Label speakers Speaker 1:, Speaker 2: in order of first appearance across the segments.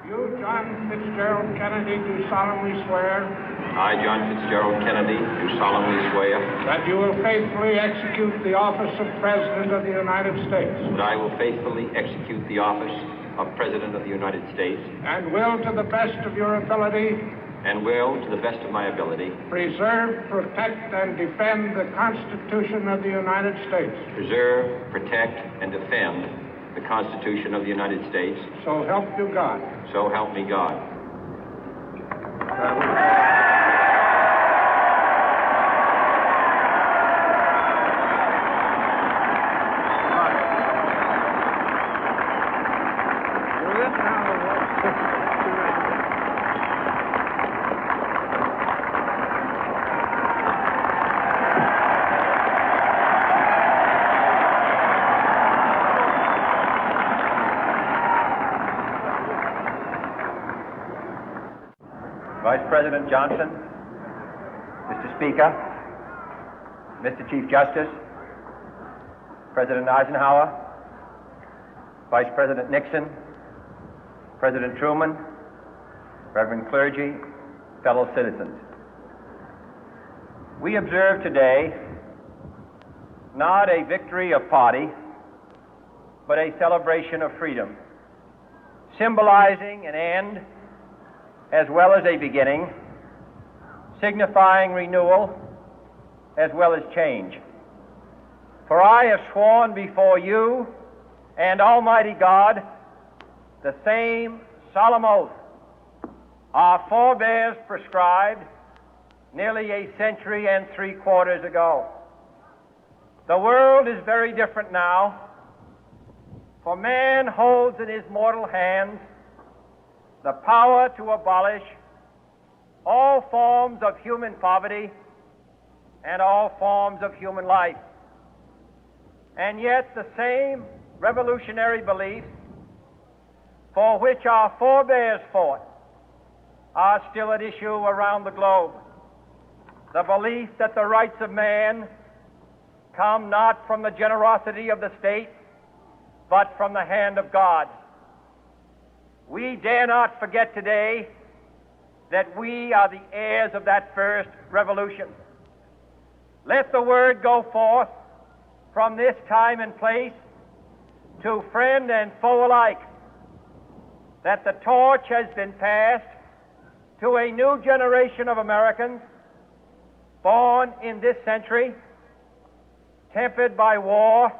Speaker 1: You, John Fitzgerald Kennedy, do solemnly swear.
Speaker 2: I, John Fitzgerald Kennedy, do solemnly swear.
Speaker 1: That you will faithfully execute the office of President of the United States.
Speaker 2: That I will faithfully execute the office of President of the United States.
Speaker 1: And will, to the best of your ability.
Speaker 2: And will, to the best of my ability.
Speaker 1: Preserve, protect, and defend the Constitution of the United States.
Speaker 2: Preserve, protect, and defend the Constitution of the United States.
Speaker 1: So help you God.
Speaker 2: So help me God.
Speaker 3: Vice President Johnson, Mr. Speaker, Mr. Chief Justice, President Eisenhower, Vice President Nixon, President Truman, Reverend clergy, fellow citizens. We observe today not a victory of party, but a celebration of freedom, symbolizing an end as well as a beginning, signifying renewal as well as change. For I have sworn before you and Almighty God the same solemn oath our forebears prescribed nearly a century and 3/4 ago. The world is very different now, for man holds in his mortal hands the power to abolish all forms of human poverty and all forms of human life. And yet the same revolutionary beliefs for which our forebears fought are still at issue around the globe. The belief that the rights of man come not from the generosity of the state, but from the hand of God. We dare not forget today that we are the heirs of that first revolution. Let the word go forth from this time and place to friend and foe alike that the torch has been passed to a new generation of Americans born in this century, tempered by war,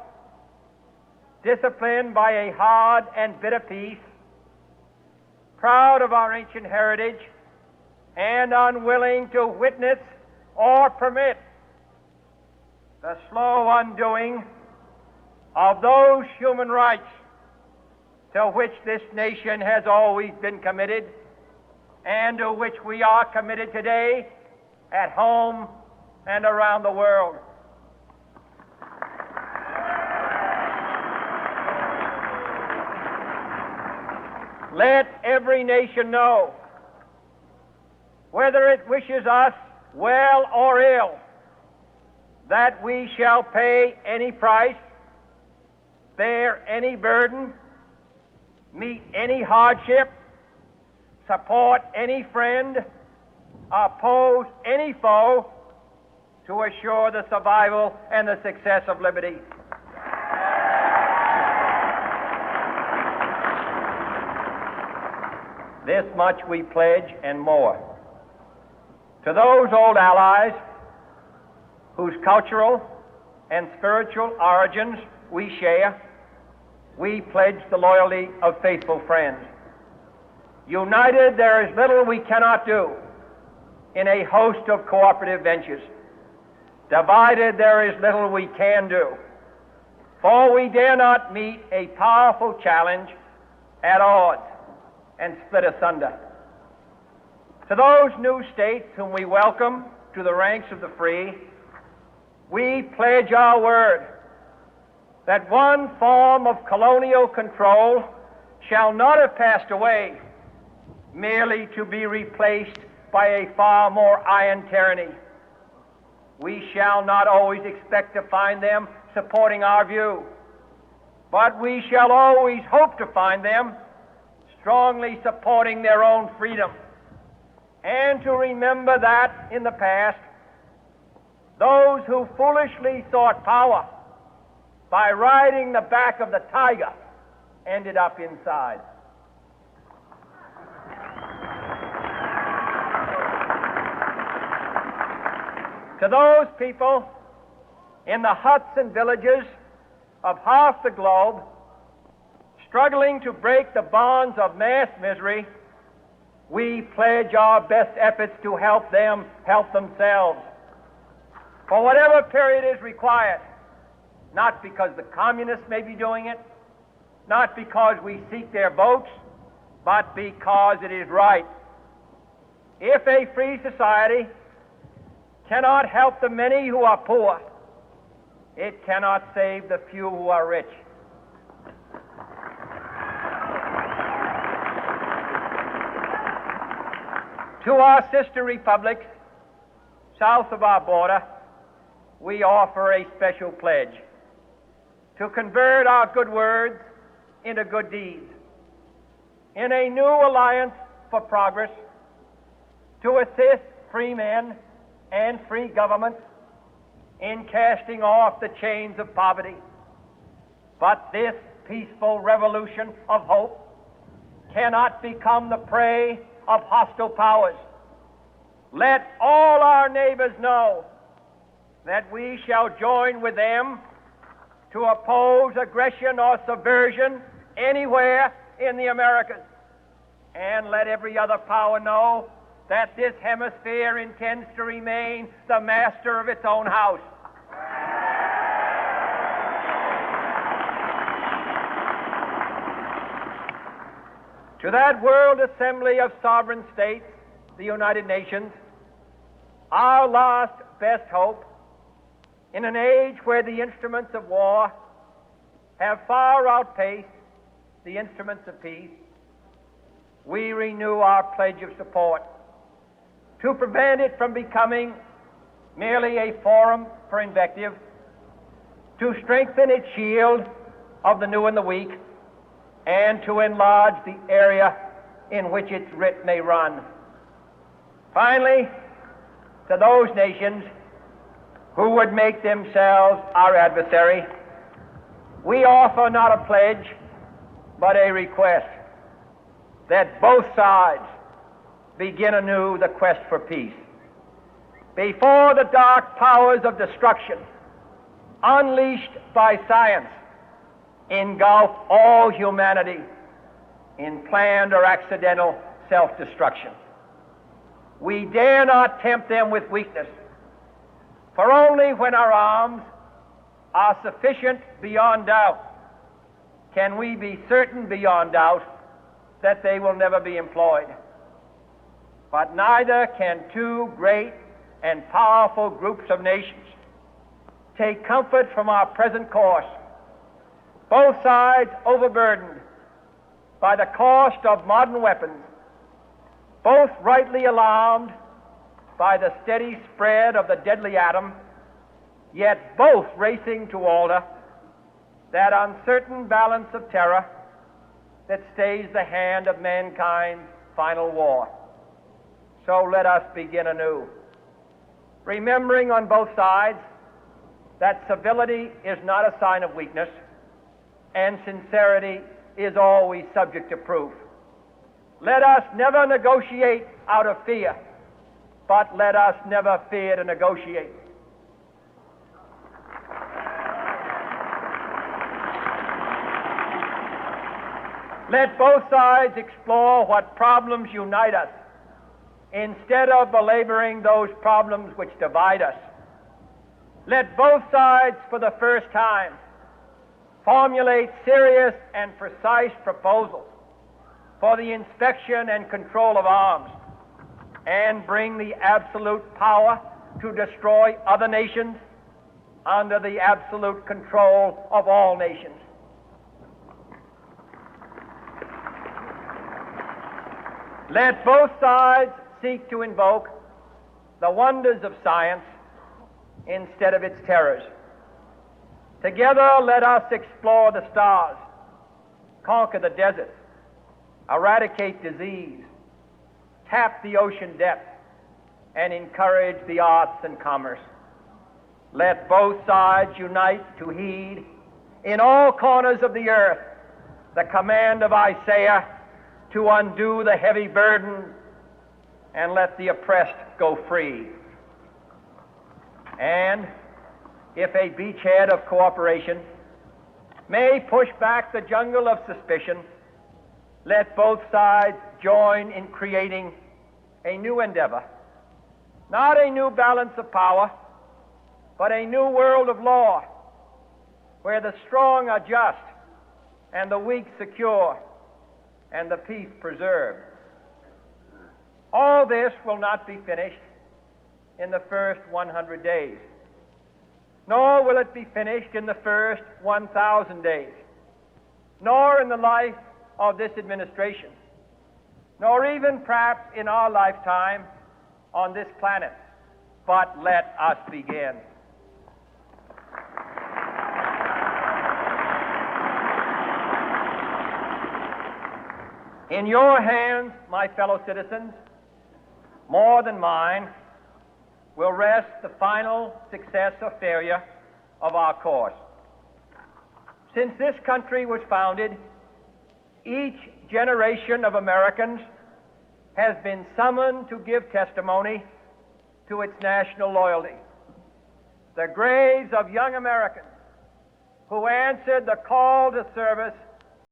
Speaker 3: disciplined by a hard and bitter peace, proud of our ancient heritage, and unwilling to witness or permit the slow undoing of those human rights to which this nation has always been committed and to which we are committed today at home and around the world. Let every nation know, whether it wishes us well or ill, that we shall pay any price, bear any burden, meet any hardship, support any friend, oppose any foe to assure the survival and the success of liberty. This much we pledge and more. To those old allies whose cultural and spiritual origins we share, we pledge the loyalty of faithful friends. United, there is little we cannot do in a host of cooperative ventures. Divided, there is little we can do, for we dare not meet a powerful challenge at odds and split asunder. To those new states whom we welcome to the ranks of the free, we pledge our word that one form of colonial control shall not have passed away, merely to be replaced by a far more iron tyranny. We shall not always expect to find them supporting our view, but we shall always hope to find them strongly supporting their own freedom, and to remember that in the past, those who foolishly sought power by riding the back of the tiger ended up inside. To those people in the huts and villages of half the globe struggling to break the bonds of mass misery, we pledge our best efforts to help them help themselves for whatever period is required, not because the communists may be doing it, not because we seek their votes, but because it is right. If a free society cannot help the many who are poor, it cannot save the few who are rich. To our sister republics south of our border, we offer a special pledge to convert our good words into good deeds, in a new alliance for progress, to assist free men and free governments in casting off the chains of poverty. But this peaceful revolution of hope cannot become the prey of hostile powers. Let all our neighbors know that we shall join with them to oppose aggression or subversion anywhere in the Americas. And let every other power know that this hemisphere intends to remain the master of its own house. To that World Assembly of Sovereign States, the United Nations, our last best hope, in an age where the instruments of war have far outpaced the instruments of peace, we renew our pledge of support to prevent it from becoming merely a forum for invective, to strengthen its shield of the new and the weak, and to enlarge the area in which its writ may run. Finally, to those nations who would make themselves our adversary, we offer not a pledge, but a request that both sides begin anew the quest for peace. Before the dark powers of destruction, unleashed by science, engulf all humanity in planned or accidental self-destruction, we dare not tempt them with weakness, for only when our arms are sufficient beyond doubt can we be certain beyond doubt that they will never be employed. But neither can two great and powerful groups of nations take comfort from our present course, both sides overburdened by the cost of modern weapons, both rightly alarmed by the steady spread of the deadly atom, yet both racing to alter that uncertain balance of terror that stays the hand of mankind's final war. So let us begin anew, remembering on both sides that civility is not a sign of weakness, and sincerity is always subject to proof. Let us never negotiate out of fear, but let us never fear to negotiate. Let both sides explore what problems unite us, instead of belaboring those problems which divide us. Let both sides, for the first time, formulate serious and precise proposals for the inspection and control of arms, and bring the absolute power to destroy other nations under the absolute control of all nations. Let both sides seek to invoke the wonders of science instead of its terrors. Together, let us explore the stars, conquer the deserts, eradicate disease, tap the ocean depth, and encourage the arts and commerce. Let both sides unite to heed in all corners of the earth the command of Isaiah to undo the heavy burden and let the oppressed go free. And if a beachhead of cooperation may push back the jungle of suspicion, let both sides join in creating a new endeavor, not a new balance of power, but a new world of law, where the strong are just and the weak secure and the peace preserved. All this will not be finished in the first 100 days, nor will it be finished in the first 1,000 days, nor in the life of this administration, nor even perhaps in our lifetime on this planet. But let us begin. In your hands, my fellow citizens, more than mine, will rest the final success or failure of our course. Since this country was founded, each generation of Americans has been summoned to give testimony to its national loyalty. The graves of young Americans who answered the call to service